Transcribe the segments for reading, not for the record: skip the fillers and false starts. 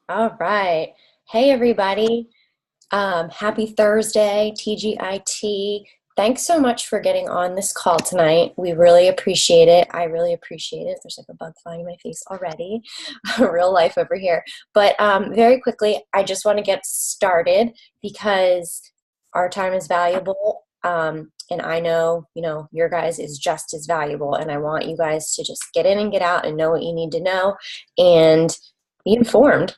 All right. Hey, everybody. Happy Thursday, TGIT. Thanks so much for getting on this call tonight. We really appreciate it. I really appreciate it. There's like a bug flying in my face already. Real life over here. But very quickly, I just want to get started because our time is valuable. And I know, your guys is just as valuable. And I want you guys to just get in and get out and know what you need to know and be informed.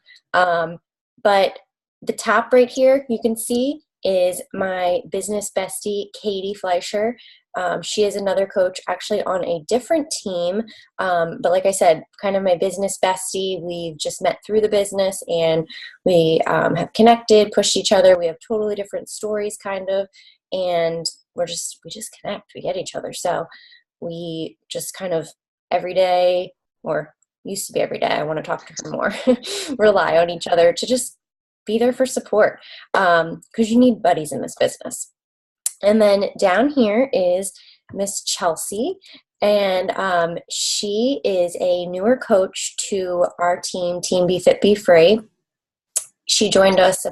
But the top right here, you can see, is my business bestie, Katie Fleischer. She is another coach actually on a different team. But like I said, kind of my business bestie. We've just met through the business and we have connected, pushed each other. We have totally different stories kind of. And we just connect, we get each other. So we just kind of every day, or used to be every day, I want to talk to her more, rely on each other to just be there for support, because you need buddies in this business. And then down here is Miss Chelsea, and she is a newer coach to our team, Team Be Fit, Be Free. She joined us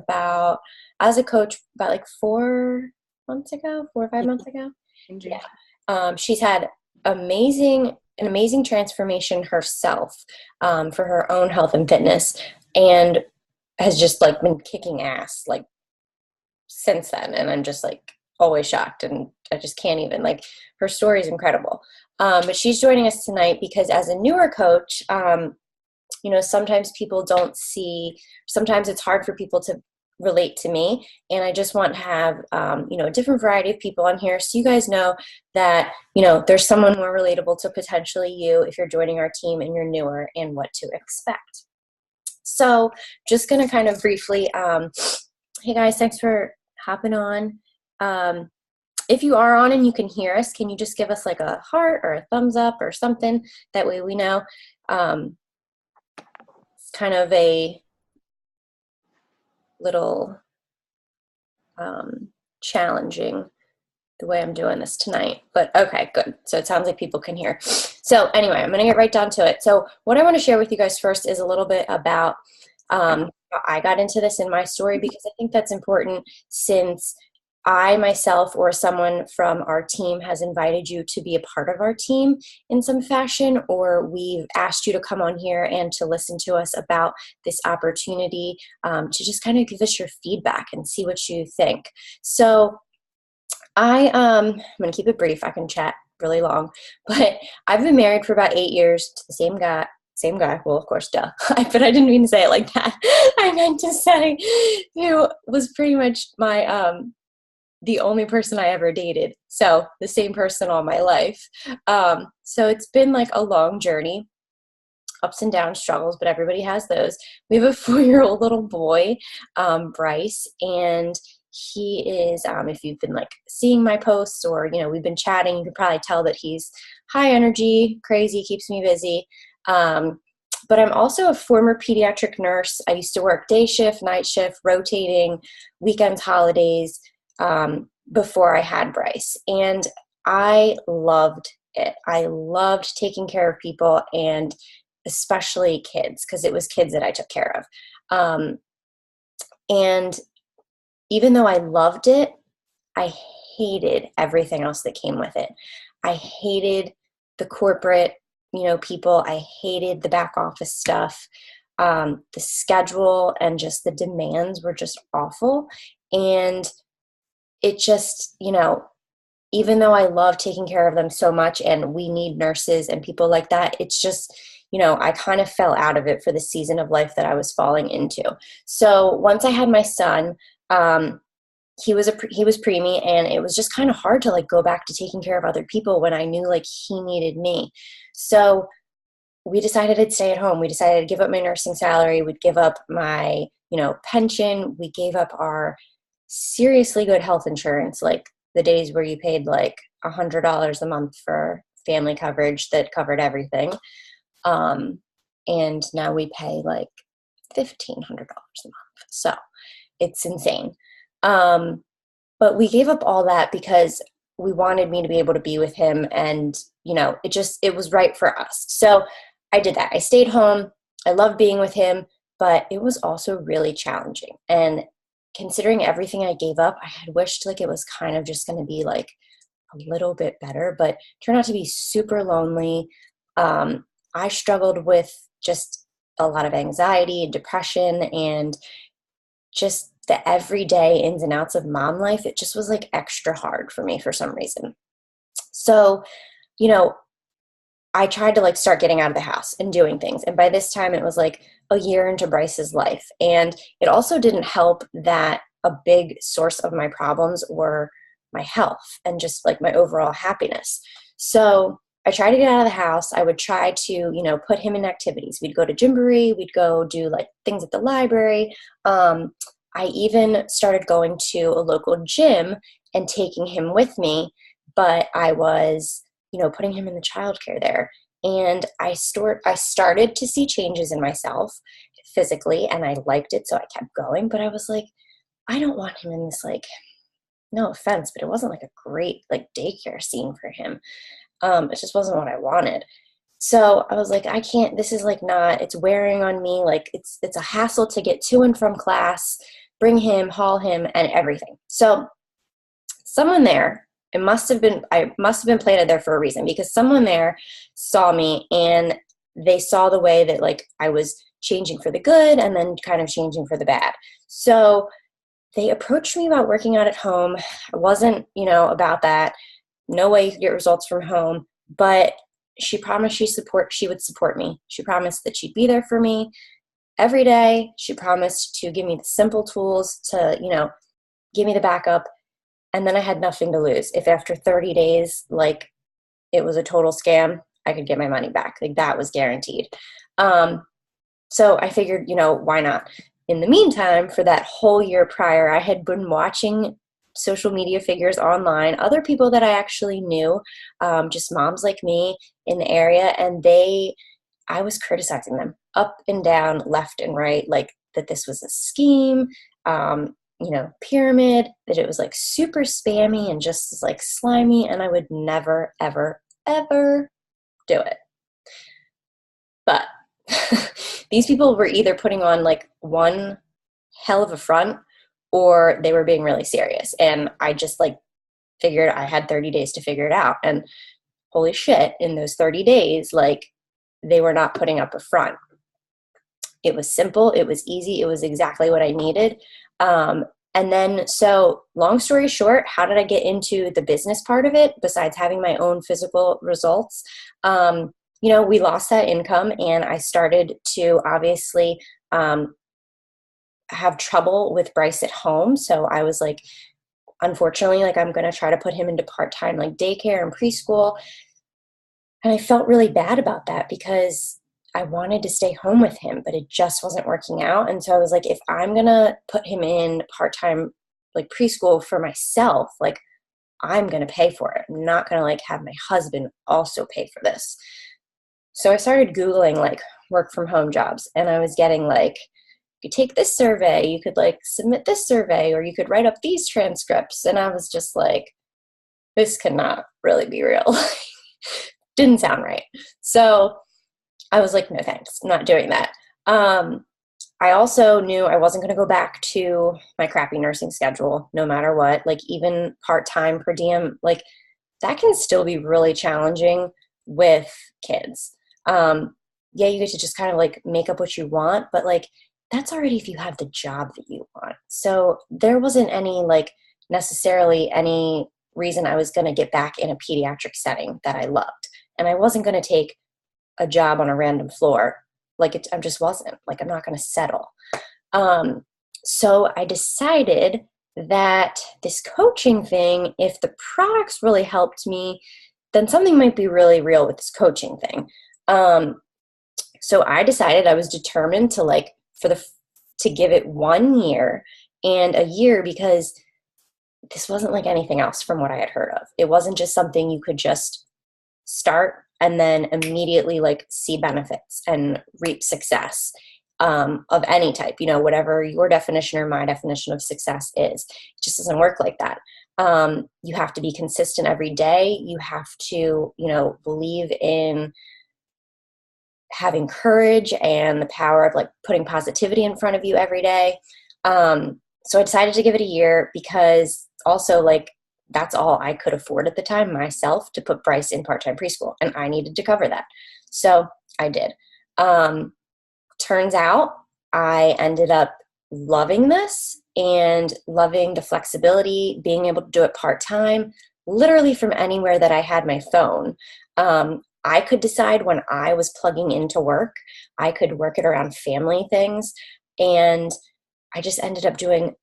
as a coach about like 4 or 5 months ago. Yeah. She's had an amazing transformation herself, for her own health and fitness, and has just like been kicking ass like since then. And I'm just like always shocked, and I just can't even, like, her story is incredible. But she's joining us tonight because as a newer coach, sometimes sometimes it's hard for people to relate to me, and I just want to have a different variety of people on here, so you guys know that there's someone more relatable to potentially you if you're joining our team and you're newer, and what to expect. So just going to kind of briefly, hey guys, thanks for hopping on. If you are on and you can hear us, can you just give us like a heart or a thumbs up or something? That way we know. It's kind of a little challenging the way I'm doing this tonight, but okay, good. So it sounds like people can hear. So anyway, I'm going to get right down to it. So what I want to share with you guys first is a little bit about how I got into this in my story, because I think that's important, since I myself or someone from our team has invited you to be a part of our team in some fashion, or we've asked you to come on here and to listen to us about this opportunity, to just kind of give us your feedback and see what you think. So I'm going to keep it brief. I can chat really long, but I've been married for about 8 years to the same guy. Well, of course, duh. But I didn't mean to say it like that. I meant to say who was pretty much my, the only person I ever dated. So the same person all my life. So it's been like a long journey, ups and downs, struggles, but everybody has those. We have a 4-year-old little boy, Bryce, and he is, if you've been like seeing my posts or, we've been chatting, you can probably tell that he's high energy, crazy, keeps me busy. But I'm also a former pediatric nurse. I used to work day shift, night shift, rotating, weekends, holidays, before I had Bryce. And I loved it. I loved taking care of people, and especially kids, because it was kids that I took care of. And even though I loved it, I hated everything else that came with it. I hated the corporate, people. I hated the back office stuff. The schedule and just the demands were just awful. And it just, even though I love taking care of them so much, and we need nurses and people like that, it's just, I kind of fell out of it for the season of life that I was falling into. So once I had my son, he was preemie, and it was just kind of hard to like go back to taking care of other people when I knew like he needed me. So we decided I'd stay at home. We decided to give up my nursing salary. We'd give up my, pension. We gave up our seriously good health insurance, like the days where you paid like $100 a month for family coverage that covered everything. And now we pay like $1,500 a month. So it's insane. But we gave up all that because we wanted me to be able to be with him, and, it was right for us. So I did that. I stayed home. I loved being with him, but it was also really challenging. And considering everything I gave up, I had wished like it was kind of just going to be like a little bit better, but turned out to be super lonely. I struggled with just a lot of anxiety and depression and just the everyday ins and outs of mom life. It just was like extra hard for me for some reason. So, you know, I tried to like start getting out of the house and doing things. And by this time it was like a year into Bryce's life. And it also didn't help that a big source of my problems were my health and just like my overall happiness. So I tried to get out of the house. I would try to, put him in activities. We'd go to Gymboree. We'd go do like things at the library. I even started going to a local gym and taking him with me, but I was putting him in the childcare there. And I started to see changes in myself physically, and I liked it, so I kept going. But I was like, I don't want him in this, like, no offense, but it wasn't like a great like daycare scene for him. It just wasn't what I wanted. So I was like, I can't, this is like not, it's wearing on me. Like it's a hassle to get to and from class, bring him, haul him, and everything. So someone there, I must have been planted there for a reason, because someone there saw me and they saw the way that like I was changing for the good and then kind of changing for the bad. So they approached me about working out at home. I wasn't, about that. No way you could get results from home, but she promised she would support me. She promised that she'd be there for me every day. She promised to give me the simple tools to, give me the backup. And then I had nothing to lose. If after 30 days, like it was a total scam, I could get my money back. Like that was guaranteed. So I figured, why not? In the meantime, for that whole year prior, I had been watching social media figures online, other people that I actually knew, just moms like me in the area. And I was criticizing them up and down, left and right, like that this was a scheme, pyramid, that it was like super spammy and just like slimy, and I would never, ever, ever do it. But these people were either putting on like one hell of a front or they were being really serious. And I just like figured I had 30 days to figure it out. And holy shit, in those 30 days, like they were not putting up a front. It was simple. It was easy. It was exactly what I needed. And then, so long story short, how did I get into the business part of it besides having my own physical results? We lost that income and I started to obviously have trouble with Bryce at home. So I was like, unfortunately, like I'm going to try to put him into part-time like daycare and preschool. And I felt really bad about that because I wanted to stay home with him, but it just wasn't working out. And so I was like, if I'm going to put him in part-time like preschool for myself, like I'm going to pay for it. I'm not going to like have my husband also pay for this. So I started Googling like work from home jobs, and I was getting like, you take this survey, you could like submit this survey, or you could write up these transcripts. And I was just like, this cannot really be real. Didn't sound right. So I was like, no thanks, I'm not doing that. I also knew I wasn't going to go back to my crappy nursing schedule no matter what. Like even part-time per diem, like that can still be really challenging with kids. Yeah, you get to just kind of like make up what you want, but like that's already if you have the job that you want. So there wasn't any like necessarily any reason I was going to get back in a pediatric setting that I loved. And I wasn't going to take a job on a random floor. Like I just wasn't. Like I'm not going to settle. So I decided that this coaching thing, if the products really helped me, then something might be really real with this coaching thing. So I decided I was determined to like to give it 1 year and a year, because this wasn't like anything else from what I had heard of. It wasn't just something you could just start and then immediately like see benefits and reap success of any type, whatever your definition or my definition of success is. It just doesn't work like that. You have to be consistent every day. You have to, believe in having courage and the power of like putting positivity in front of you every day. So I decided to give it a year because also like that's all I could afford at the time myself, to put Bryce in part-time preschool, and I needed to cover that. So I did. Turns out I ended up loving this and loving the flexibility, being able to do it part-time, literally from anywhere that I had my phone. I could decide when I was plugging into work. I could work it around family things. And I just ended up doing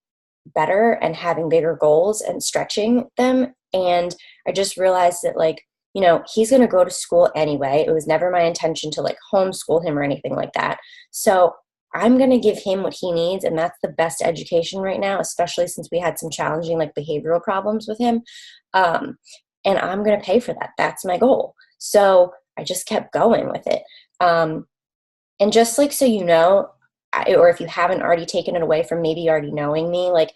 better and having bigger goals and stretching them. And I just realized that, like, you know, he's going to go to school anyway. It was never my intention to like homeschool him or anything like that. So I'm going to give him what he needs. And that's the best education right now, especially since we had some challenging like behavioral problems with him. And I'm going to pay for that. That's my goal. So I just kept going with it. And just like, so you know, or if you haven't already taken it away from maybe already knowing me, like,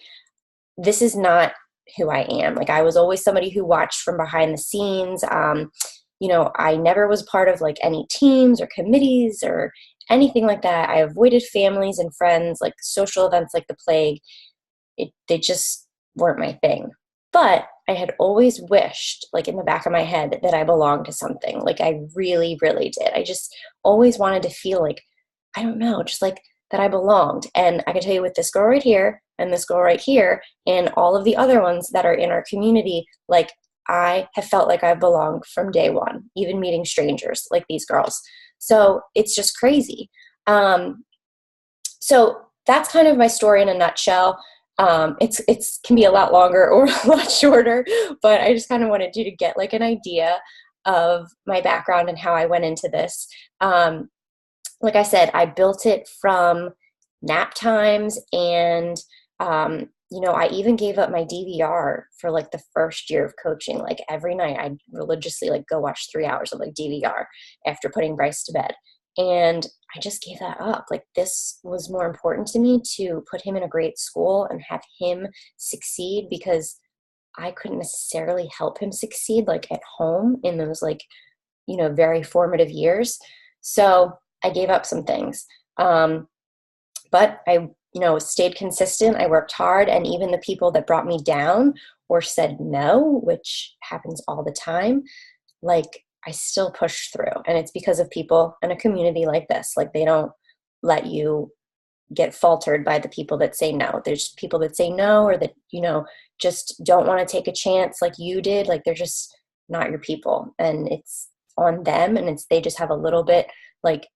this is not who I am. Like, I was always somebody who watched from behind the scenes. You know, I never was part of like any teams or committees or anything like that. I avoided families and friends, like social events like the plague. They just weren't my thing. But I had always wished, like in the back of my head, that I belonged to something. Like, I really, really did. I just always wanted to feel like, I don't know, just like that I belonged. And I can tell you, with this girl right here and this girl right here and all of the other ones that are in our community, like, I have felt like I've belonged from day one, even meeting strangers like these girls. So it's just crazy. So that's kind of my story in a nutshell. It's can be a lot longer or a lot shorter, but I just kind of wanted you to get like an idea of my background and how I went into this. Like I said, I built it from nap times, and you know, I even gave up my DVR for like the first year of coaching. Like, every night I'd religiously like go watch 3 hours of like DVR after putting Bryce to bed. And I just gave that up. Like, this was more important to me, to put him in a great school and have him succeed, because I couldn't necessarily help him succeed like at home in those like, you know, very formative years. So I gave up some things. But I, you know, stayed consistent. I worked hard, and even the people that brought me down or said no, which happens all the time, like, I still push through. And it's because of people in a community like this. Like, they don't let you get faltered by the people that say no. There's people that say no, or that, you know, just don't want to take a chance like you did. Like, they're just not your people, and it's on them. And they just have a little bit like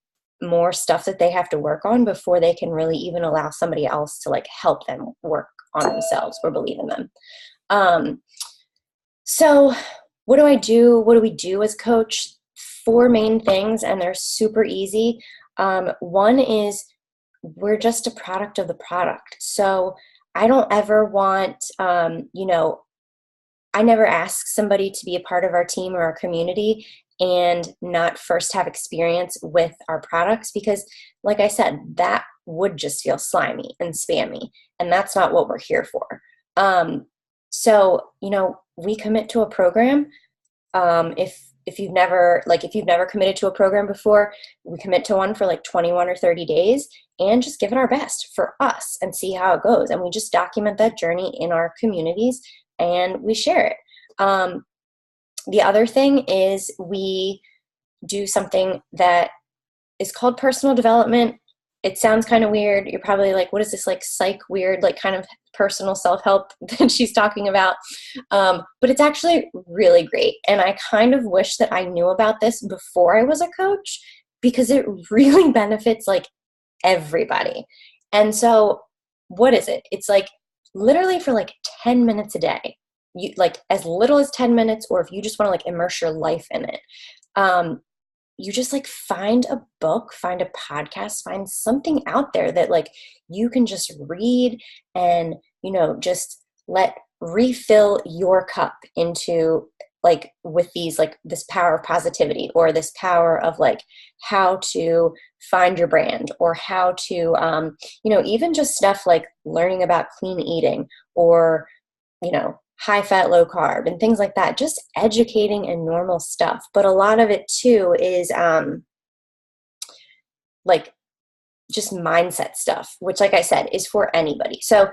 more stuff that they have to work on before they can really even allow somebody else to like help them work on themselves or believe in them. So what do I do? What do we do as coach? 4 main things, and they're super easy. One is, we're just a product of the product. So I don't ever want, you know, I never ask somebody to be a part of our team or our community and not first have experience with our products, because like I said, that would just feel slimy and spammy, and that's not what we're here for. So, you know, we commit to a program. If you've never committed to a program before, we commit to one for like 21 or 30 days and just give it our best for us and see how it goes. And we just document that journey in our communities and we share it. The other thing is, we do something that is called personal development. It sounds kind of weird. You're probably like, what is this, like psych weird, like kind of personal self-help that she's talking about? But it's actually really great. And I kind of wish that I knew about this before I was a coach, because it really benefits like everybody. And so what is it? It's like literally for like 10 minutes a day. You like as little as 10 minutes, or if you just want to like immerse your life in it. You just like find a book, find a podcast, find something out there that like you can just read and, you know, just let refill your cup into like with these, like this power of positivity, or this power of like how to find your brand, or how to, you know, even just stuff like learning about clean eating, or, you know, high fat, low carb, and things like that, just educating and normal stuff. But a lot of it too is like just mindset stuff, which, like I said, is for anybody. So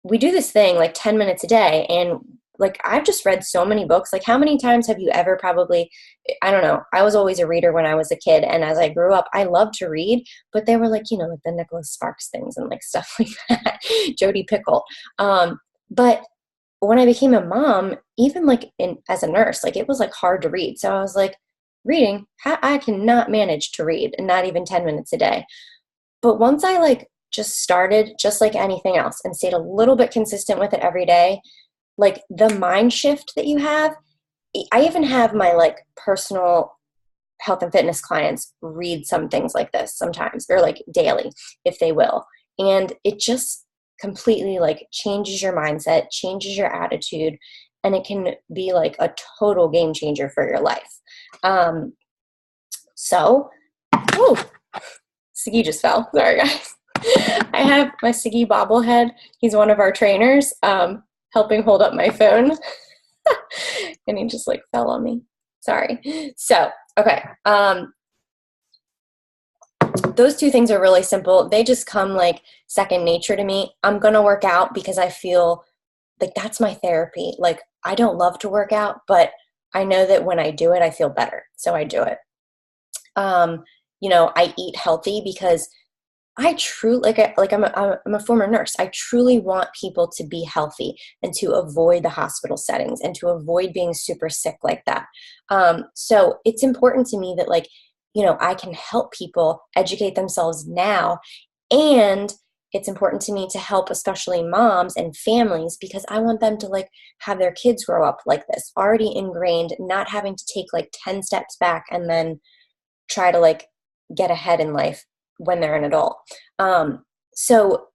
we do this thing like 10 minutes a day, and like I've just read so many books. Like, how many times have you ever probably, I don't know, I was always a reader when I was a kid, and as I grew up I loved to read, but they were like, you know, like the Nicholas Sparks things and like stuff like that, Jodi Pickle. But when I became a mom, even like as a nurse, like it was like hard to read. So I was like, reading, I cannot manage to read, and not even 10 minutes a day. But once I like just started, just like anything else, and stayed a little bit consistent with it every day, like the mind shift that you have, I even have my like personal health and fitness clients read some things like this sometimes, or like daily, if they will. And it just completely like changes your mindset, changes your attitude, and it can be like a total game changer for your life. So, oh, Siggy just fell. Sorry, guys. I have my Siggy bobblehead. He's one of our trainers, helping hold up my phone. And he just like fell on me. Sorry. So, okay. Those two things are really simple. They just come like second nature to me. I'm going to work out because I feel like that's my therapy. Like, I don't love to work out, but I know that when I do it, I feel better. So I do it. You know, I eat healthy because I truly, I'm a former nurse. I truly want people to be healthy and to avoid the hospital settings and to avoid being super sick like that. So it's important to me that, like, you know, I can help people educate themselves now. And it's important to me to help especially moms and families, because I want them to like have their kids grow up like this, already ingrained, not having to take like 10 steps back and then try to like get ahead in life when they're an adult. So,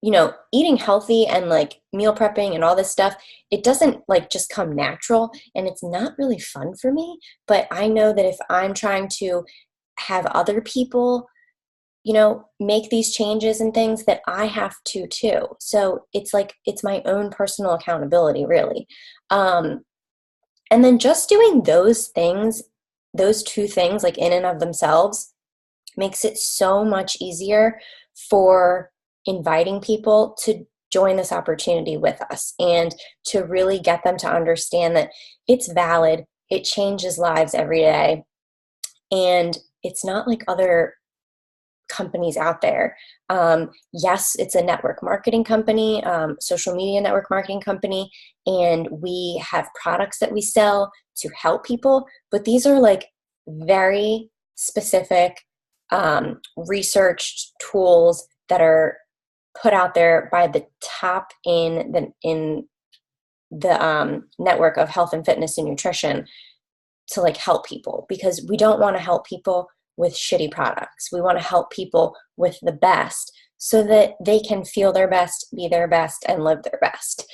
you know, eating healthy and like meal prepping and all this stuff, it doesn't like just come natural, and it's not really fun for me. But I know that if I'm trying to have other people, you know, make these changes and things, that I have to too. So it's like, it's my own personal accountability, really. And then just doing those things, those two things, like in and of themselves, makes it so much easier for inviting people to join this opportunity with us, and to really get them to understand that it's valid, it changes lives every day, and it's not like other companies out there. Yes, it's a network marketing company, social media network marketing company, and we have products that we sell to help people, but these are like very specific researched tools that are put out there by the top in the network of health and fitness and nutrition to like help people, because we don't want to help people with shitty products. We want to help people with the best, so that they can feel their best, be their best, and live their best.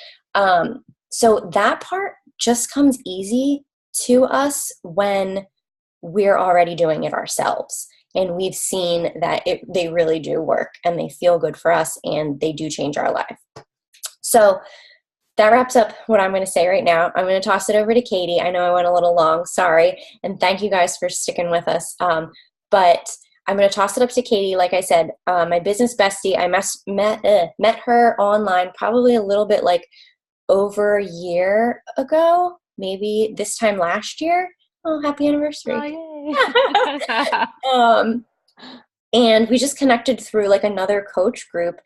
So that part just comes easy to us when we're already doing it ourselves. And we've seen that they really do work, and they feel good for us, and they do change our life. So that wraps up what I'm going to say right now. I'm going to toss it over to Katie. I know I went a little long, sorry. And thank you guys for sticking with us. But I'm going to toss it up to Katie. Like I said, my business bestie, I met her online probably a little bit like over a year ago, maybe this time last year. Oh, happy anniversary. Oh, yay. And we just connected through like another coach group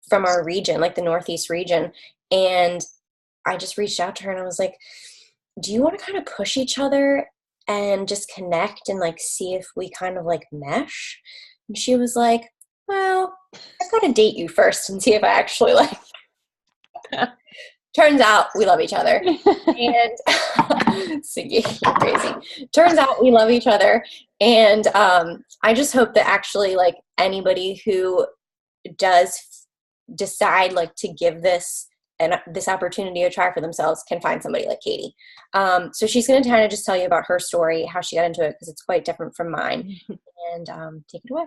from our region, like the Northeast region. And I just reached out to her and I was like, do you want to kind of push each other and just connect and like see if we kind of like mesh? And she was like, well, I've got to date you first and see if I actually like. Turns out we love each other. And Siggy, you're crazy. Turns out we love each other. And I just hope that actually like anybody who does decide like to give this and this opportunity a try for themselves can find somebody like Katie. So she's going to kind of just tell you about her story, how she got into it, because it's quite different from mine. And take it away.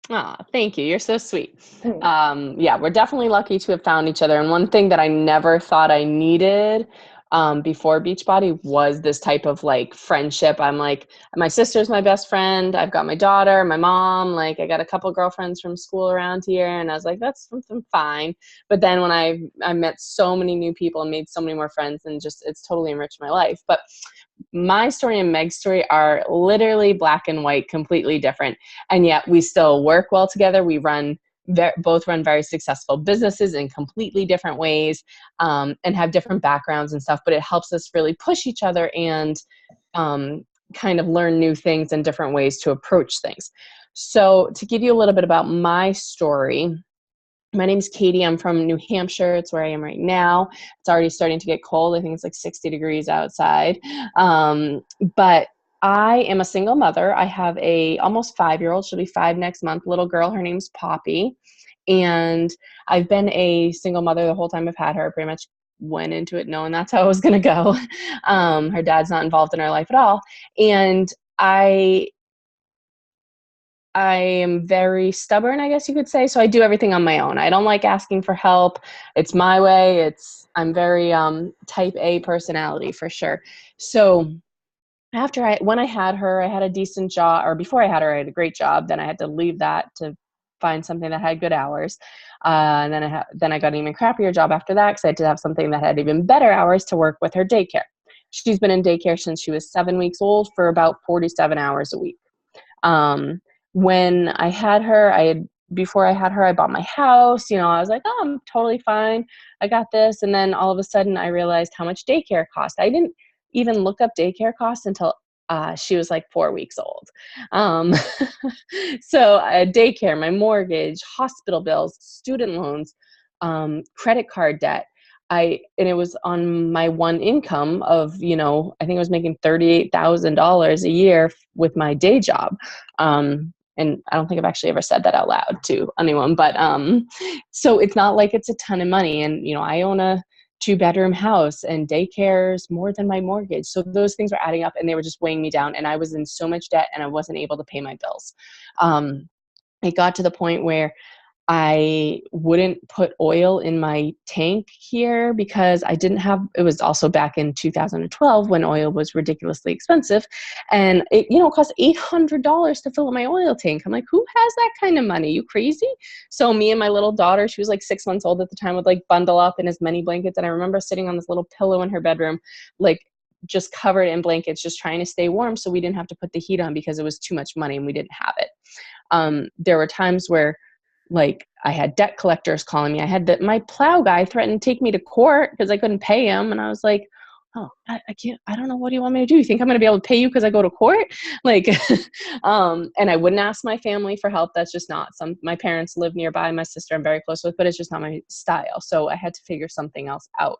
Oh, thank you. You're so sweet. Yeah, we're definitely lucky to have found each other. And one thing that I never thought I needed before Beachbody was this type of like friendship. I'm like, my sister's my best friend. I've got my daughter, my mom, like I got a couple girlfriends from school around here. And I was like, that's something fine. But then when I met so many new people and made so many more friends, and just, it's totally enriched my life. But my story and Meg's story are literally black and white, completely different. And yet we still work well together. We both run very successful businesses in completely different ways, and have different backgrounds and stuff, but it helps us really push each other and kind of learn new things and different ways to approach things. So to give you a little bit about my story, my name's Katie. I'm from New Hampshire. It's where I am right now. It's already starting to get cold. I think it's like 60 degrees outside. But I am a single mother. I have a almost 5-year-old. She'll be 5 next month. Little girl. Her name's Poppy. And I've been a single mother the whole time I've had her. Pretty much went into it knowing that's how it was going to go. Her dad's not involved in our life at all. And I am very stubborn, I guess you could say. So I do everything on my own. I don't like asking for help. It's my way. I'm very type A personality for sure. So when I had her, I had a decent job, or before I had her, I had a great job. Then I had to leave that to find something that had good hours. And then I got an even crappier job after that, because I had to have something that had even better hours to work with her daycare. She's been in daycare since she was 7 weeks old for about 47 hours a week. When I had her, before I had her, I bought my house. I was like, oh, I'm totally fine. I got this. And then all of a sudden I realized how much daycare cost. I didn't even look up daycare costs until she was like 4 weeks old. So daycare, my mortgage, hospital bills, student loans, credit card debt. And it was on my one income of, I think I was making $38,000 a year with my day job. And I don't think I've actually ever said that out loud to anyone, but so it's not like it's a ton of money. And, I own a 2-bedroom house, and daycare's more than my mortgage. So those things were adding up, and they were just weighing me down, and I was in so much debt, and I wasn't able to pay my bills. It got to the point where I wouldn't put oil in my tank here because it was also back in 2012 when oil was ridiculously expensive. And it, cost $800 to fill up my oil tank. I'm like, who has that kind of money? You crazy? So me and my little daughter, she was like 6 months old at the time, would like bundle up in as many blankets. And I remember sitting on this little pillow in her bedroom, like just covered in blankets, just trying to stay warm so we didn't have to put the heat on because it was too much money and we didn't have it. There were times where, like, I had debt collectors calling me. My plow guy threatened to take me to court because I couldn't pay him. And I was like, oh, I can't, I don't know. What do you want me to do? You think I'm going to be able to pay you because I go to court? Like, and I wouldn't ask my family for help. That's just not my parents live nearby. My sister I'm very close with, but it's just not my style. So I had to figure something else out.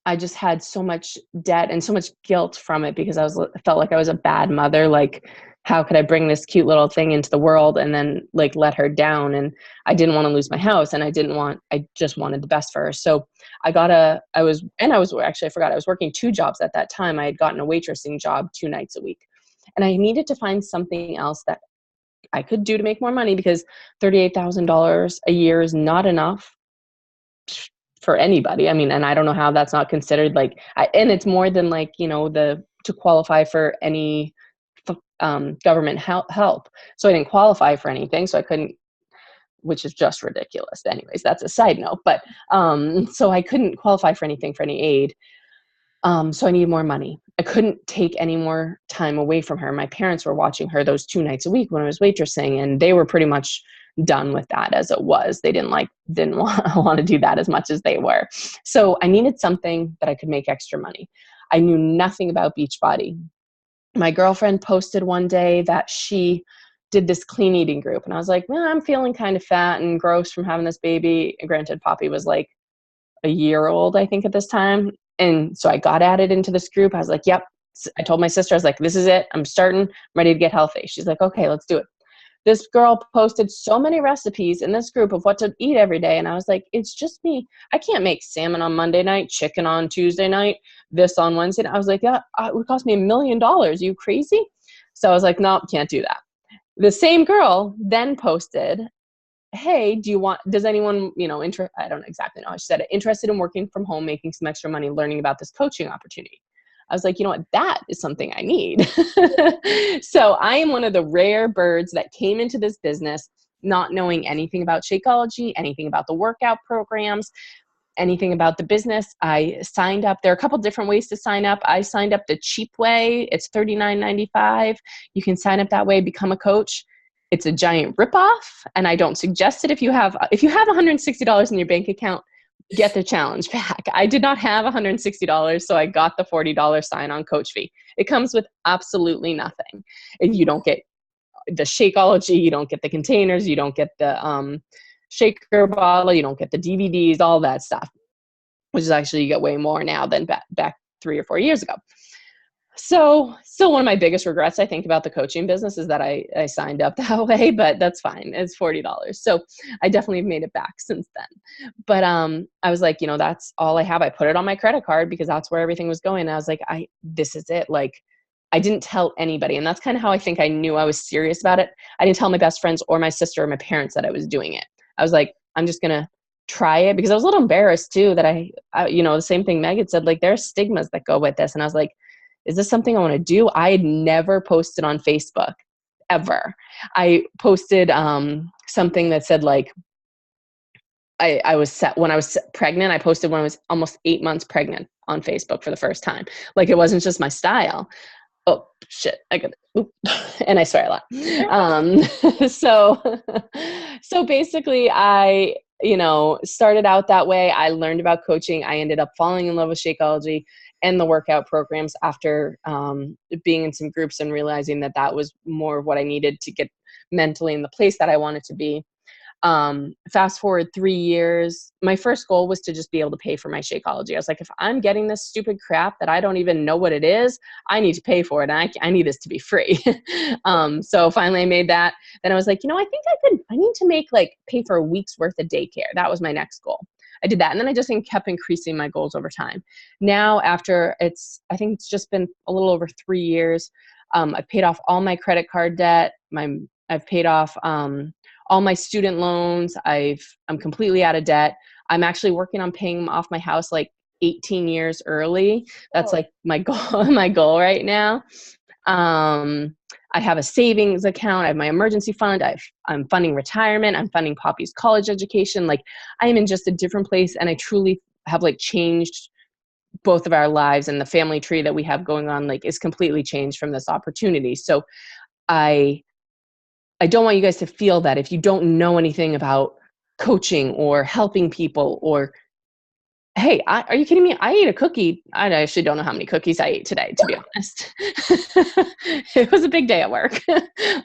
I just had so much debt and so much guilt from it because I felt like I was a bad mother. Like, how could I bring this cute little thing into the world and then like let her down? And I didn't want to lose my house, and I just wanted the best for her. So I forgot I was working 2 jobs at that time. I had gotten a waitressing job 2 nights a week, and I needed to find something else that I could do to make more money because $38,000 a year is not enough for anybody. I mean, and I don't know how that's not considered and it's more than like, to qualify for any government help. So I didn't qualify for anything. So I couldn't, which is just ridiculous. But anyways, that's a side note. But so I couldn't qualify for anything, for any aid. So I needed more money. I couldn't take any more time away from her. My parents were watching her those 2 nights a week when I was waitressing, and they were pretty much done with that as it was. They didn't want to do that as much as they were. So I needed something that I could make extra money. I knew nothing about Beachbody. My girlfriend posted one day that she did this clean eating group, and I was like, well, I'm feeling kind of fat and gross from having this baby. And granted, Poppy was like a year old, I think, at this time. And so I got added into this group. I was like, yep. I told my sister, I was like, this is it. I'm ready to get healthy. She's like, okay, let's do it. This girl posted so many recipes in this group of what to eat every day. And I was like, it's just me. I can't make salmon on Monday night, chicken on Tuesday night, this on Wednesday. I was like, yeah, it would cost me $1 million. You crazy? So I was like, no, can't do that. The same girl then posted hey, does anyone, I don't exactly know how she said it, interested in working from home, making some extra money, learning about this coaching opportunity. I was like, you know what, that is something I need. So I am one of the rare birds that came into this business not knowing anything about Shakeology, anything about the workout programs, anything about the business. I signed up. There are a couple different ways to sign up. I signed up the cheap way. It's $39.95. You can sign up that way, become a coach. It's a giant ripoff, and I don't suggest it. If you have $160 in your bank account, get the challenge pack. I did not have $160, so I got the $40 sign-on coach fee. It comes with absolutely nothing. You don't get the Shakeology, you don't get the containers, you don't get the shaker bottle, you don't get the DVDs, all that stuff, which is actually, you get way more now than back 3 or 4 years ago. So still one of my biggest regrets, I think, about the coaching business is that I signed up that way, but that's fine. It's $40. So I definitely have made it back since then. But I was like, that's all I have. I put it on my credit card because that's where everything was going. And I was like, this is it. Like, I didn't tell anybody. And that's kind of how I think I knew I was serious about it. I didn't tell my best friends or my sister or my parents that I was doing it. I was like, I'm just going to try it, because I was a little embarrassed too that I the same thing Meg had said, like, there are stigmas that go with this. And I was like, is this something I want to do? I had never posted on Facebook ever. I posted something that said, like, I was set when I was pregnant. I posted when I was almost 8 months pregnant on Facebook for the first time. Like, it wasn't just my style. Oh shit, and I swear a lot. So basically I, started out that way. I learned about coaching. I ended up falling in love with Shakeology and the workout programs after being in some groups and realizing that that was more of what I needed to get mentally in the place that I wanted to be. Fast forward 3 years, my first goal was to just be able to pay for my Shakeology. I was like, if I'm getting this stupid crap that I don't even know what it is, I need to pay for it. And I need this to be free. So finally I made that. Then I was like, I think I need to make, like, pay for a week's worth of daycare. That was my next goal. I did that. And then I just kept increasing my goals over time. Now, after I think it's just been a little over 3 years. I've paid off all my credit card debt. I've paid off, all my student loans. I'm completely out of debt. I'm actually working on paying off my house like 18 years early. That's like my goal, my goal right now. I have a savings account. I have my emergency fund. I'm funding retirement. I'm funding Poppy's college education. Like, I am in just a different place, and I truly have, like, changed both of our lives, and the family tree that we have going on, like, is completely changed from this opportunity. So I don't want you guys to feel that if you don't know anything about coaching or helping people, or, hey, are you kidding me? I ate a cookie. I actually don't know how many cookies I ate today, to be honest. It was a big day at work.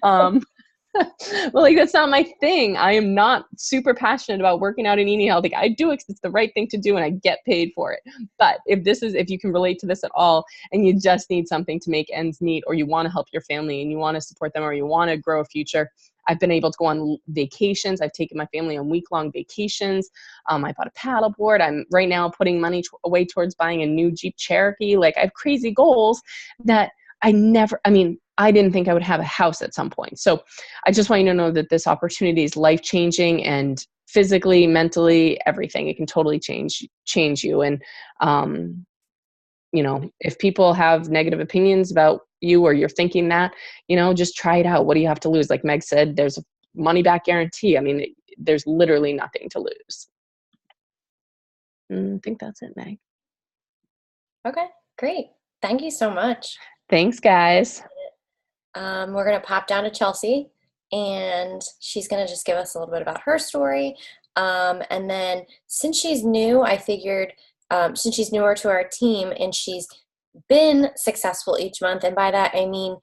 Well, like, that's not my thing. I am not super passionate about working out and eating healthy. I do it 'cause it's the right thing to do and I get paid for it. But if you can relate to this at all, and you just need something to make ends meet, or you want to help your family and you want to support them, or you want to grow a future, I've been able to go on vacations. I've taken my family on week-long vacations. I bought a paddleboard. I'm right now putting money away towards buying a new Jeep Cherokee. Like, I have crazy goals that I didn't think I would have a house at some point. So I just want you to know that this opportunity is life-changing, and physically, mentally, everything. It can totally change you. And, if people have negative opinions about you, or you're thinking that, just try it out. What do you have to lose? Like Meg said, there's a money back guarantee. I mean, there's literally nothing to lose. I think that's it, Meg. Okay, great. Thank you so much. Thanks, guys. We're going to pop down to Chelsea, and she's going to just give us a little bit about her story. And then, since she's new, I figured, since she's newer to our team and she's been successful each month, and by that I mean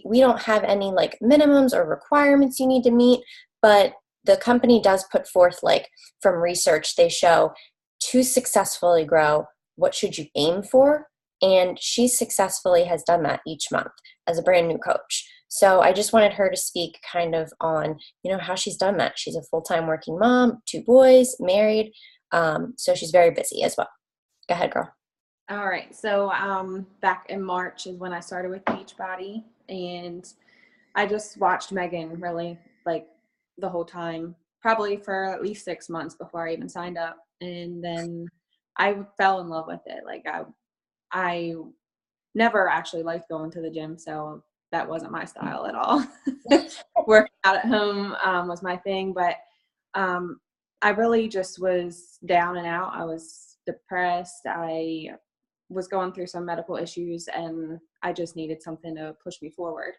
we don't have any, like, minimums or requirements you need to meet, but the company does put forth, like, from research, they show, to successfully grow, what should you aim for? And she successfully has done that each month as a brand new coach. So I just wanted her to speak kind of on, how she's done that. She's a full-time working mom, 2 boys, married. So she's very busy as well. Go ahead, girl. All right. So back in March is when I started with Beachbody, and I just watched Megan really, like, the whole time probably for at least 6 months before I even signed up. And then I fell in love with it. Like I never actually liked going to the gym, so that wasn't my style at all. Working out at home was my thing, but I really just was down and out. I was depressed. I was going through some medical issues, and I just needed something to push me forward.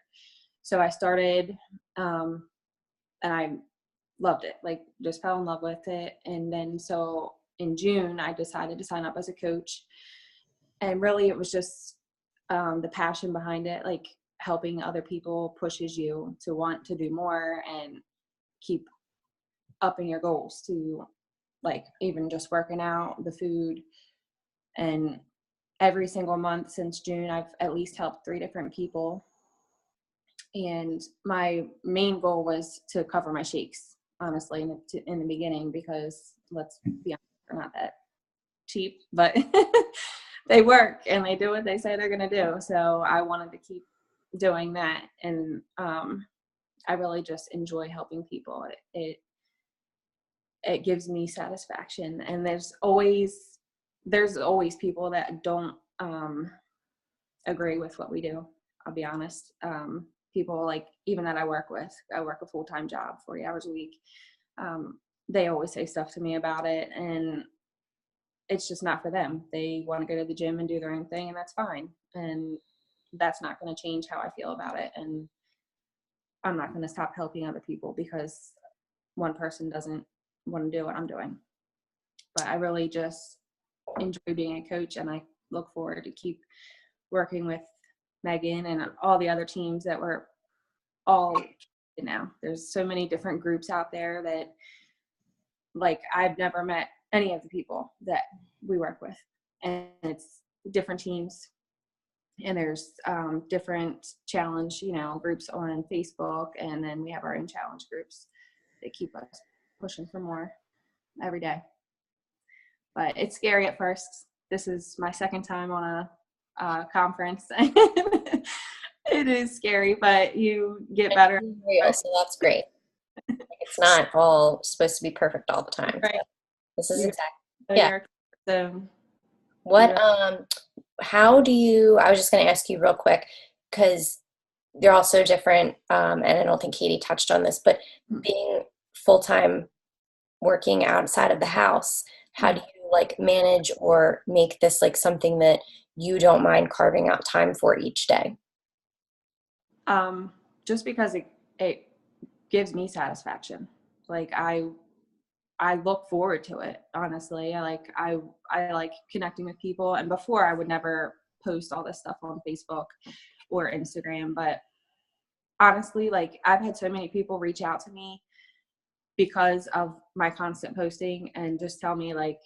So I started, and I loved it, like just fell in love with it. And then so in June, I decided to sign up as a coach. And really it was just the passion behind it, like helping other people pushes you to want to do more and keep upping your goals to, like, even just working out, the food. And every single month since June, I've at least helped 3 different people. And my main goal was to cover my shakes, honestly, in the beginning, because let's be honest, they're not that cheap, but they work and they do what they say they're going to do. So I wanted to keep doing that. And I really just enjoy helping people. It gives me satisfaction. And there's always people that don't agree with what we do. I'll be honest. People, like, even that I work a full-time job, 40 hours a week. They always say stuff to me about it, and it's just not for them. They want to go to the gym and do their own thing, and that's fine. And that's not going to change how I feel about it. And I'm not going to stop helping other people because one person doesn't want to do what I'm doing. But I really just enjoy being a coach, and I look forward to keep working with Megan and all the other teams that we're all now. There's so many different groups out there that, like, I've never met any of the people that we work with, and it's different teams, and there's different challenge, groups on Facebook, and then we have our own challenge groups that keep us pushing for more every day. But it's scary at first. This is my second time on a conference. It is scary, but you get better. Real, so that's great. It's not all supposed to be perfect all the time. Right. So this is exactly, yeah. So, what how do you, I was just going to ask you real quick, because they're all so different, and I don't think Katie touched on this, but being full-time working outside of the house, how do you, like, manage or make this, like, something that you don't mind carving out time for each day? Just because it gives me satisfaction. Like, I look forward to it, honestly. I like connecting with people, and before I would never post all this stuff on Facebook or Instagram, but honestly, like, I've had so many people reach out to me because of my constant posting and just tell me, like,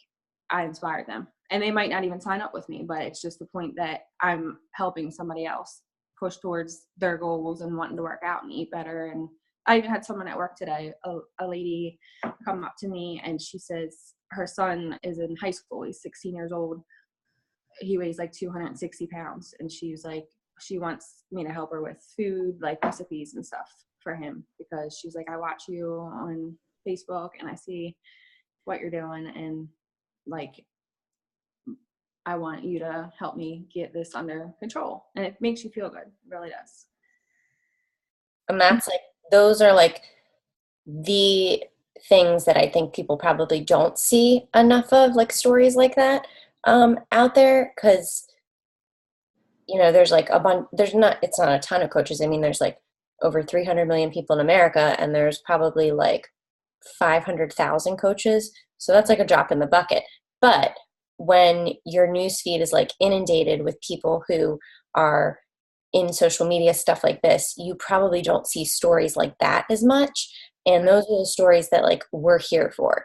I inspired them. And they might not even sign up with me, but it's just the point that I'm helping somebody else push towards their goals and wanting to work out and eat better. And I even had someone at work today, a lady, come up to me, and she says her son is in high school. He's 16 years old. He weighs like 260 pounds. And she's like, she wants me to help her with food, like recipes and stuff for him, because she's like, I watch you on Facebook and I see what you're doing, and, like, I want you to help me get this under control. And it makes you feel good. It really does. And that's, like, those are, like, the things that I think people probably don't see enough of, like, stories like that out there, because there's, like, it's not a ton of coaches. I mean, there's, like, over 300 million people in America, and there's probably, like, 500,000 coaches. So that's like a drop in the bucket. But when your newsfeed is, like, inundated with people who are in social media, stuff like this, you probably don't see stories like that as much. And those are the stories that, like, we're here for.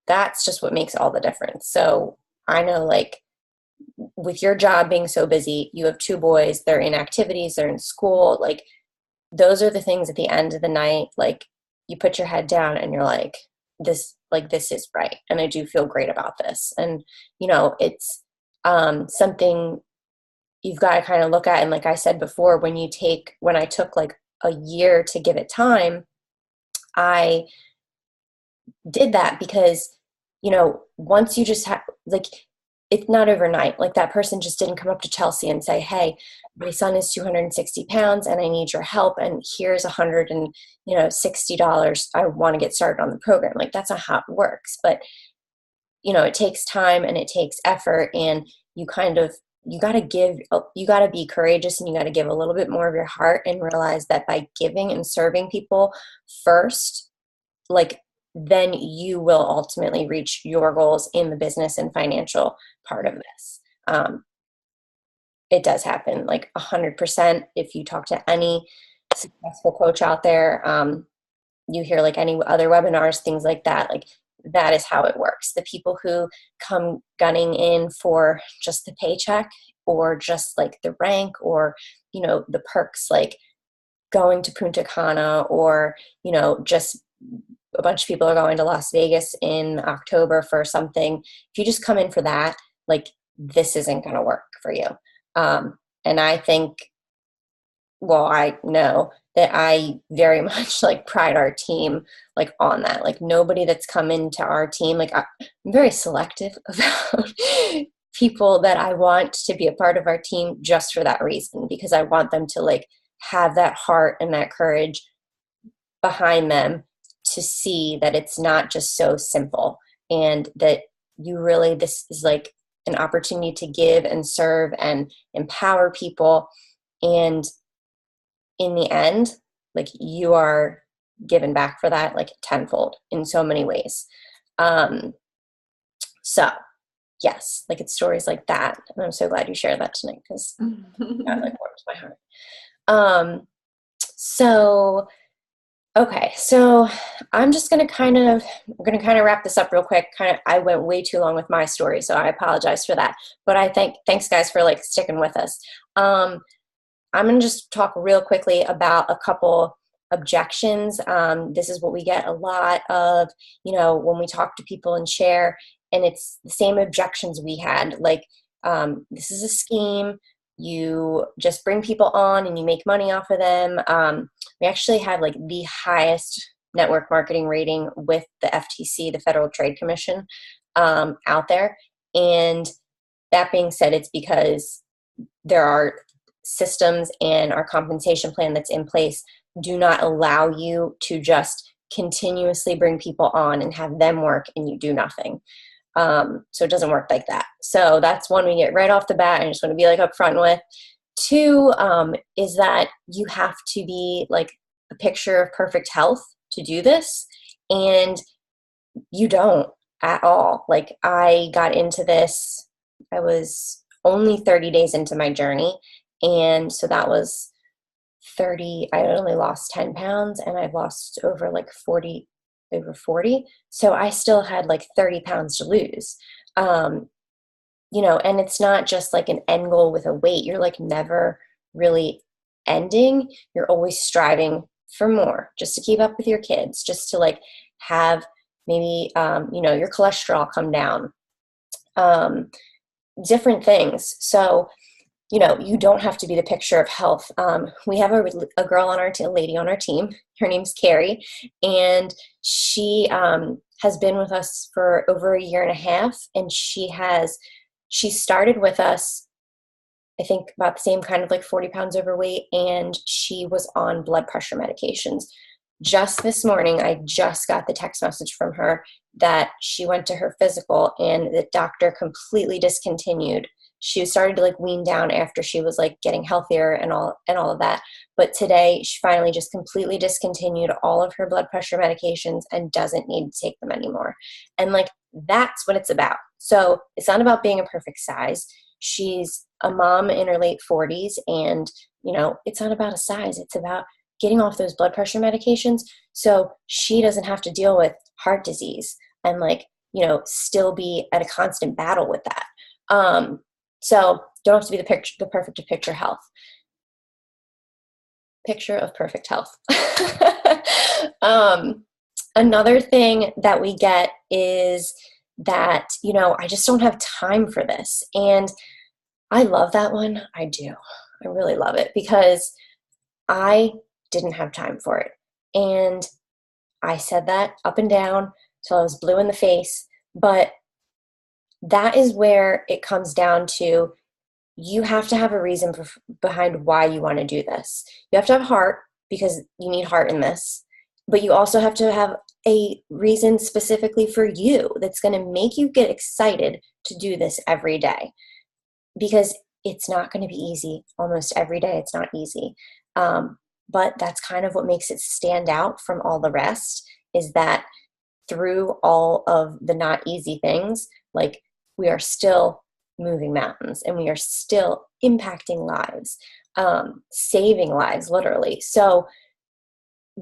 That's just what makes all the difference. So I know, like, with your job being so busy, you have 2 boys, they're in activities, they're in school, like, those are the things at the end of the night, like, you put your head down and you're like, this is right, and I do feel great about this. And it's something you've got to kind of look at. And like I said before, when I took, like, a year to give it time, I did that because, once you just have, like, it's not overnight. Like, that person just didn't come up to Chelsea and say, hey, my son is 260 pounds and I need your help. And here's $160. I want to get started on the program. Like, that's not how it works. But, it takes time and it takes effort, and you got to be courageous, and you got to give a little bit more of your heart and realize that by giving and serving people first, like, then you will ultimately reach your goals in the business and financial part of this. It does happen, like 100%. If you talk to any successful coach out there, you hear like any other webinars, things like that, like that is how it works. The people who come gunning in for just the paycheck or just like the rank or, the perks, like going to Punta Cana or, just a bunch of people are going to Las Vegas in October for something. If you just come in for that, like, this isn't going to work for you. And I think, well, I know that I very much like pride our team like on that. Like, nobody that's come into our team, like, I'm very selective about people that I want to be a part of our team just for that reason, because I want them to like have that heart and that courage behind them to see that it's not just so simple, and that this is like an opportunity to give and serve and empower people. And in the end, like, you are given back for that like tenfold in so many ways. So yes, like, it's stories like that. And I'm so glad you shared that tonight, because that like warms my heart. So okay, so I'm just going to kind of wrap this up real quick. I went way too long with my story, so I apologize for that. But thanks guys for like sticking with us. I'm going to just talk real quickly about a couple objections. This is what we get a lot of, when we talk to people and share, and it's the same objections we had. Like, this is a scheme. You just bring people on and you make money off of them. We actually have like the highest network marketing rating with the FTC, the Federal Trade Commission, out there. And that being said, it's because there are systems, and our compensation plan that's in place do not allow you to just continuously bring people on and have them work and you do nothing. So it doesn't work like that. So that's one we get right off the bat. I just want to be like upfront with. Two, is that you have to be like a picture of perfect health to do this. And you don't at all. Like, I got into this, I was only 30 days into my journey. And so that was I only lost 10 pounds, and I've lost over 40. So I still had like 30 pounds to lose. And it's not just like an end goal with a weight. You're like never really ending. You're always striving for more, just to keep up with your kids, just to like have maybe, your cholesterol come down, different things. So, you don't have to be the picture of health. We have a girl on a lady on our team. Her name's Carrie, and she has been with us for over a year and a half. And she started with us, I think, about the same kind of like 40 pounds overweight, and she was on blood pressure medications. Just this morning, I just got the text message from her that she went to her physical and the doctor completely discontinued. She started to like wean down after she was like getting healthier and all of that. But today she finally just completely discontinued all of her blood pressure medications and doesn't need to take them anymore. And like, that's what it's about. So it's not about being a perfect size. She's a mom in her late 40s, and it's not about a size. It's about getting off those blood pressure medications so she doesn't have to deal with heart disease and like, still be at a constant battle with that. So don't have to be the perfect picture health. Picture of perfect health. Another thing that we get is that, I just don't have time for this. And I love that one. I do. I really love it, because I didn't have time for it. And I said that up and down till I was blue in the face. But that is where it comes down to, you have to have a reason behind why you want to do this. You have to have heart, because you need heart in this, but you also have to have a reason specifically for you that's going to make you get excited to do this every day, because it's not going to be easy. Almost every day it's not easy. But that's kind of what makes it stand out from all the rest, is that through all of the not easy things, like, we are still moving mountains, and we are still impacting lives, saving lives, literally. So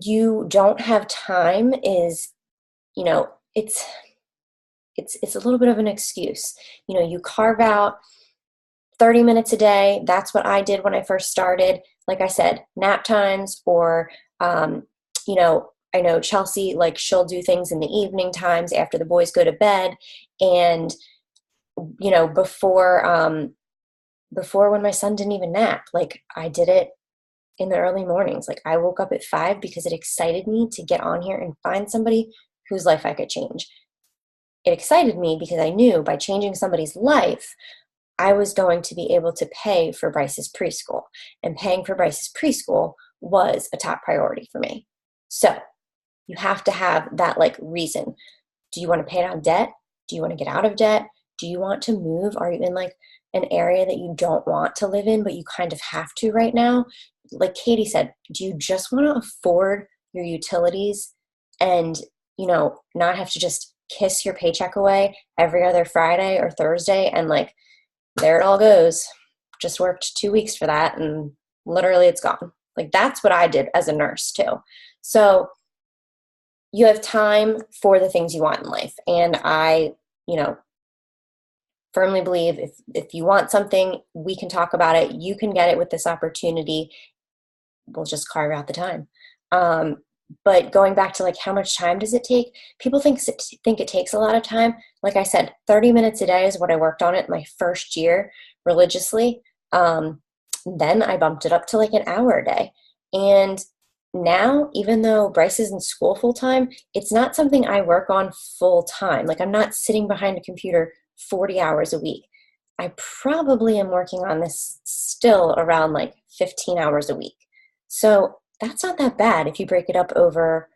you don't have time is, it's a little bit of an excuse. You carve out 30 minutes a day. That's what I did when I first started. Like I said, nap times, or, I know Chelsea, like, she'll do things in the evening times after the boys go to bed. And, before, when my son didn't even nap, like, I did it in the early mornings. Like, I woke up at 5 because it excited me to get on here and find somebody whose life I could change. It excited me because I knew by changing somebody's life, I was going to be able to pay for Bryce's preschool. And paying for Bryce's preschool was a top priority for me. So you have to have that, like, reason. Do you want to pay down debt? Do you want to get out of debt? Do you want to move? Are you in, like, an area that you don't want to live in, but you kind of have to right now? Like Katie said, do you just want to afford your utilities and, not have to just kiss your paycheck away every other Friday or Thursday, and, like, there it all goes. Just worked 2 weeks for that, and literally it's gone. Like, that's what I did as a nurse too. So you have time for the things you want in life. And I, firmly believe if you want something, we can talk about it. You can get it with this opportunity. We'll just carve out the time. But going back to, like, how much time does it take? People think it takes a lot of time. Like I said, 30 minutes a day is what I worked on it my first year religiously. Then I bumped it up to, like, an hour a day. And now, even though Bryce is in school full time, it's not something I work on full time. Like, I'm not sitting behind a computer 40 hours a week. I probably am working on this still around, like, 15 hours a week. So that's not that bad if you break it up over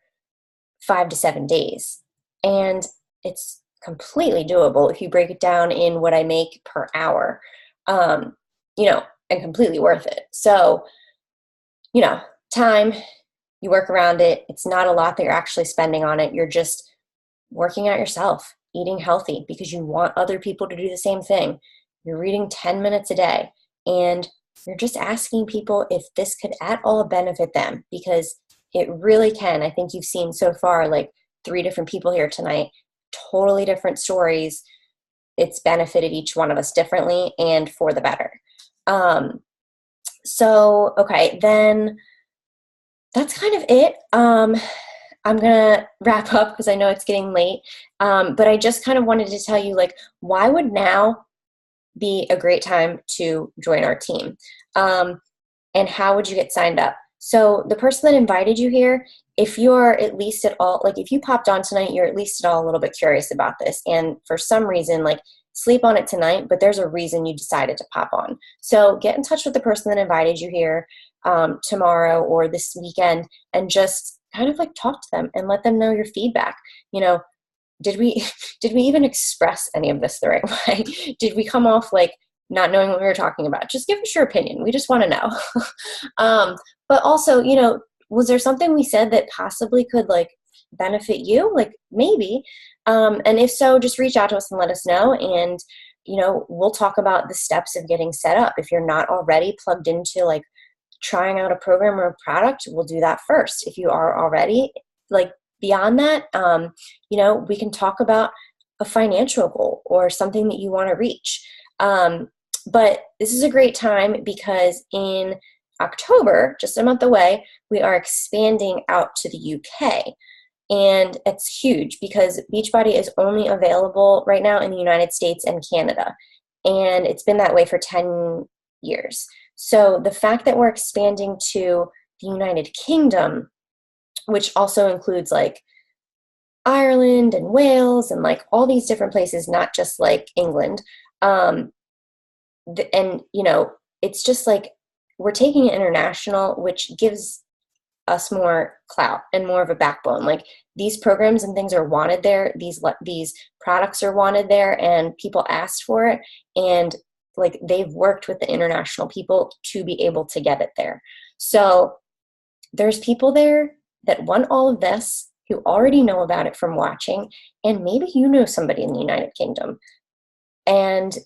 5 to 7 days. And it's completely doable if you break it down in what I make per hour, and completely worth it. So, time, you work around it. It's not a lot that you're actually spending on it. You're just working out yourself, eating healthy because you want other people to do the same thing. You're reading 10 minutes a day, and you're just asking people if this could at all benefit them, because it really can. I think you've seen so far, like, 3 different people here tonight, totally different stories. It's benefited each one of us differently and for the better. So, okay, then that's kind of it. I'm going to wrap up because I know it's getting late. But I just kind of wanted to tell you, like, why would now be a great time to join our team? And how would you get signed up? So the person that invited you here, if you're at least at all, like, if you popped on tonight, you're at least at all a little bit curious about this. And for some reason, like, sleep on it tonight, but there's a reason you decided to pop on. So get in touch with the person that invited you here tomorrow or this weekend, and just kind of, like, talk to them and let them know your feedback. Did we even express any of this the right way? Did we come off like not knowing what we were talking about? Just give us your opinion. We just want to know. But also, was there something we said that possibly could, like, benefit you? Like, maybe. And if so, just reach out to us and let us know. And, we'll talk about the steps of getting set up. If you're not already plugged into, like, trying out a program or a product, we'll do that first. If you are already, like, beyond that, we can talk about a financial goal or something that you want to reach. But this is a great time because in October, just a month away, we are expanding out to the UK. And it's huge because Beachbody is only available right now in the United States and Canada. And it's been that way for 10 years. So the fact that we're expanding to the United Kingdom, which also includes, like, Ireland and Wales and like all these different places, not just like England. Um, and it's just like we're taking it international, which gives us more clout and more of a backbone. Like these programs and things are wanted there. These products are wanted there, and people asked for it. And like they've worked with the international people to be able to get it there. So there's people there that want all of this who already know about it from watching, and maybe you know somebody in the United Kingdom. And,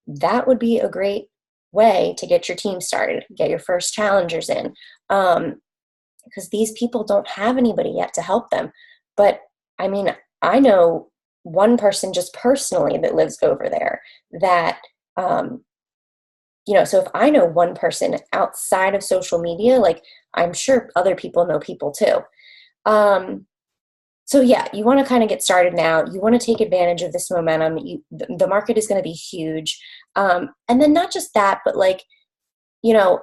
that would be a great way to get your team started, get your first challengers in. Because these people don't have anybody yet to help them. But I mean, I know one person just personally that lives over there that, so if I know one person outside of social media, like I'm sure other people know people too. So yeah, you want to kind of get started now. You want to take advantage of this momentum. The market is going to be huge. And then not just that, but like, let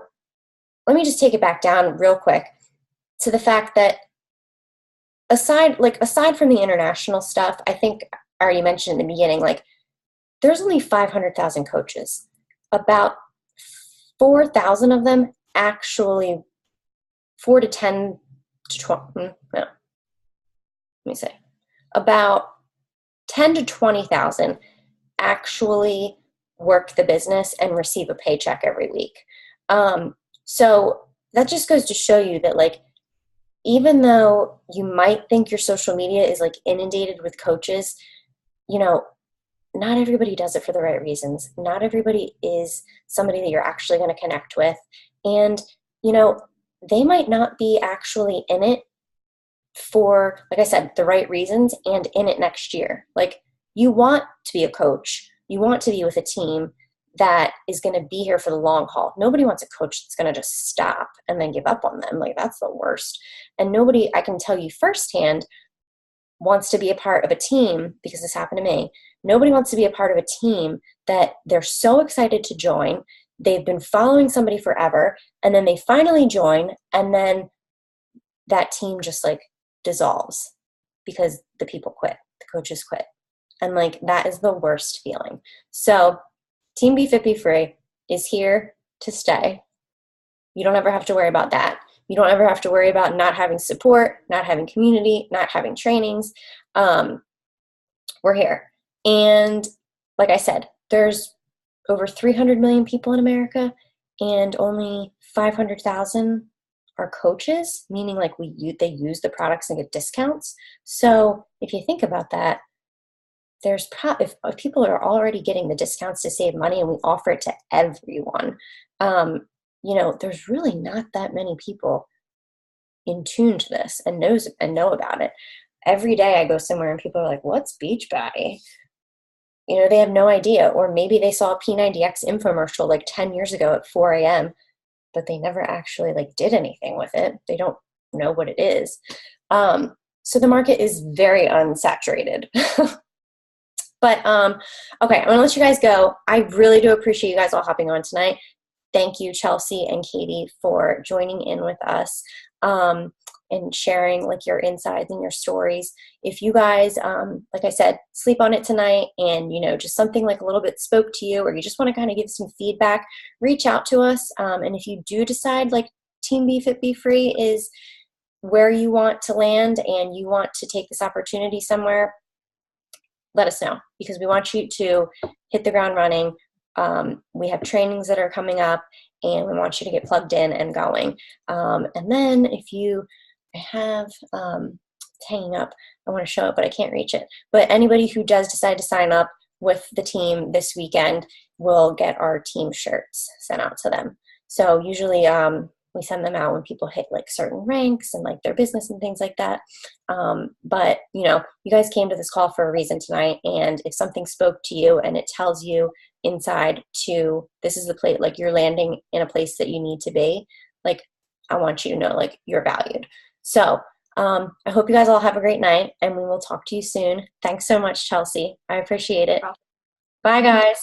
me just take it back down real quick to the fact that aside from the international stuff, I think I already mentioned in the beginning, like there's only 500,000 coaches. About 4,000 of them actually, 4 to 10 to 20, no, let me say, about 10 to 20,000 actually work the business and receive a paycheck every week. So that just goes to show you that like, even though you might think your social media is like inundated with coaches, not everybody does it for the right reasons. Not everybody is somebody that you're actually going to connect with. And, they might not be actually in it for, like I said, the right reasons and in it next year. Like you want to be a coach. You want to be with a team that is going to be here for the long haul. Nobody wants a coach that's going to just stop and then give up on them. Like that's the worst. And nobody, I can tell you firsthand, wants to be a part of a team, because this happened to me. Nobody wants to be a part of a team that they're so excited to join. They've been following somebody forever, and then they finally join, and then that team just like dissolves because the people quit, the coaches quit. And like that is the worst feeling. So Team Be Fit Be Free is here to stay. You don't ever have to worry about that. You don't ever have to worry about not having support, not having community, not having trainings. We're here. And like I said, there's over 300 million people in America, and only 500,000 are coaches, meaning like they use the products and get discounts. So if you think about that, there's if people are already getting the discounts to save money and we offer it to everyone, there's really not that many people in tune to this and know about it. Every day I go somewhere and people are like, what's Beachbody? They have no idea. Or maybe they saw a P90X infomercial like 10 years ago at 4 a.m., but they never actually like did anything with it. They don't know what it is. So the market is very unsaturated. But okay, I'm gonna let you guys go. I really do appreciate you guys all hopping on tonight. Thank you, Chelsea and Katie, for joining in with us and sharing like your insides and your stories. If you guys, like I said, sleep on it tonight and, just something like a little bit spoke to you, or you just want to kind of give some feedback, reach out to us. And if you do decide like Team Be Fit Be Free is where you want to land and you want to take this opportunity somewhere, let us know, because we want you to hit the ground running. We have trainings that are coming up, and we want you to get plugged in and going. And then if you have, it's hanging up, I want to show it, but I can't reach it. But anybody who does decide to sign up with the team this weekend will get our team shirts sent out to them. So usually we send them out when people hit like certain ranks and like their business and things like that. But you guys came to this call for a reason tonight, and if something spoke to you and it tells you inside to this is the place, like you're landing in a place that you need to be, like I want you to know like you're valued. So I hope you guys all have a great night, and we will talk to you soon. Thanks so much, Chelsea. I appreciate it. Bye guys.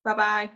Bye-bye.